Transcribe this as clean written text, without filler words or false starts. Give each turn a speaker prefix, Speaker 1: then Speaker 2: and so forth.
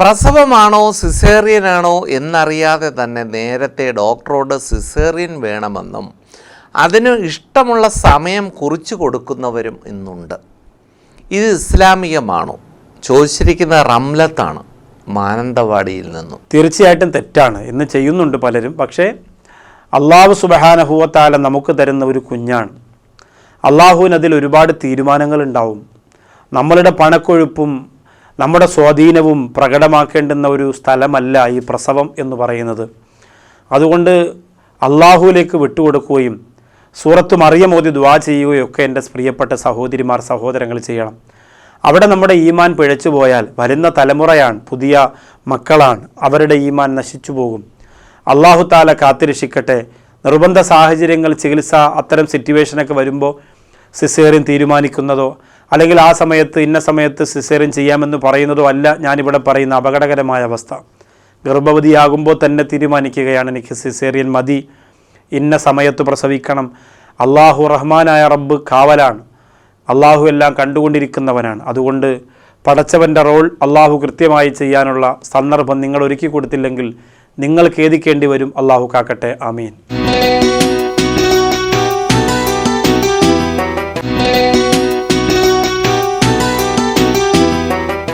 Speaker 1: പ്രസവമാണോ സിസേറിയനാണോ എന്നറിയാതെ തന്നെ നേരത്തെ ഡോക്ടറോട് സിസേറിയൻ വേണമെന്നും അതിന് ഇഷ്ടമുള്ള സമയം കുറിച്ചു കൊടുക്കുന്നവരും ഇന്നുണ്ട്. ഇത് ഇസ്ലാമികമാണോ? ചോദിച്ചിരിക്കുന്ന റംലത്താണ് മാനന്തവാടിയിൽ നിന്നും.
Speaker 2: തീർച്ചയായിട്ടും തെറ്റാണ്. ഇന്ന് ചെയ്യുന്നുണ്ട് പലരും. പക്ഷേ അള്ളാഹു സുബ്ഹാനഹു വ തആല നമുക്ക് തരുന്ന ഒരു കുഞ്ഞാണ്. അള്ളാഹുവിന് അതിൽ ഒരുപാട് തീരുമാനങ്ങളുണ്ടാവും. നമ്മളുടെ പണക്കൊഴുപ്പും നമ്മുടെ സ്വാധീനവും പ്രകടമാക്കേണ്ടുന്ന ഒരു സ്ഥലമല്ല ഈ പ്രസവം എന്ന് പറയുന്നത്. അതുകൊണ്ട് അള്ളാഹുവിലേക്ക് വിട്ടുകൊടുക്കുകയും സൂറത്ത് മറിയം ഓതി ദുആ ചെയ്യുകയൊക്കെ എൻ്റെ പ്രിയപ്പെട്ട സഹോദരിമാർ സഹോദരങ്ങൾ ചെയ്യണം. അവിടെ നമ്മുടെ ഈമാൻ പിഴച്ചു പോയാൽ വരുന്ന തലമുറയാണ്, പുതിയ മക്കളാണ്, അവരുടെ ഈമാൻ നശിച്ചു പോകും. അള്ളാഹു താല കാത്തിരക്ഷിക്കട്ടെ. നിർബന്ധ സാഹചര്യങ്ങൾ, ചികിത്സ, അത്തരം സിറ്റുവേഷനൊക്കെ വരുമ്പോൾ സിസേറിയൻ തീരുമാനിക്കുന്നതോ അല്ലെങ്കിൽ ആ സമയത്ത് ഇന്ന സമയത്ത് സിസേറിയൻ ചെയ്യാമെന്ന് പറയുന്നതോ അല്ല ഞാനിവിടെ പറയുന്ന അപകടകരമായ അവസ്ഥ. ഗർഭവതിയാകുമ്പോൾ തന്നെ തീരുമാനിക്കുകയാണ് എനിക്ക് സിസേറിയൻ മതി, ഇന്ന സമയത്ത് പ്രസവിക്കണം. അള്ളാഹു റഹ്മാനായ റബ്ബ് കാവലാണ്. അള്ളാഹു എല്ലാം കണ്ടുകൊണ്ടിരിക്കുന്നവനാണ്. അതുകൊണ്ട് പടച്ചവൻ്റെ റോൾ അള്ളാഹു കൃത്യമായി ചെയ്യാനുള്ള സന്ദർഭം നിങ്ങൾ ഒരുക്കി കൊടുത്തില്ലെങ്കിൽ നിങ്ങൾ ഖേദിക്കേണ്ടി വരും. അള്ളാഹു കാക്കട്ടെ. ആമീൻ.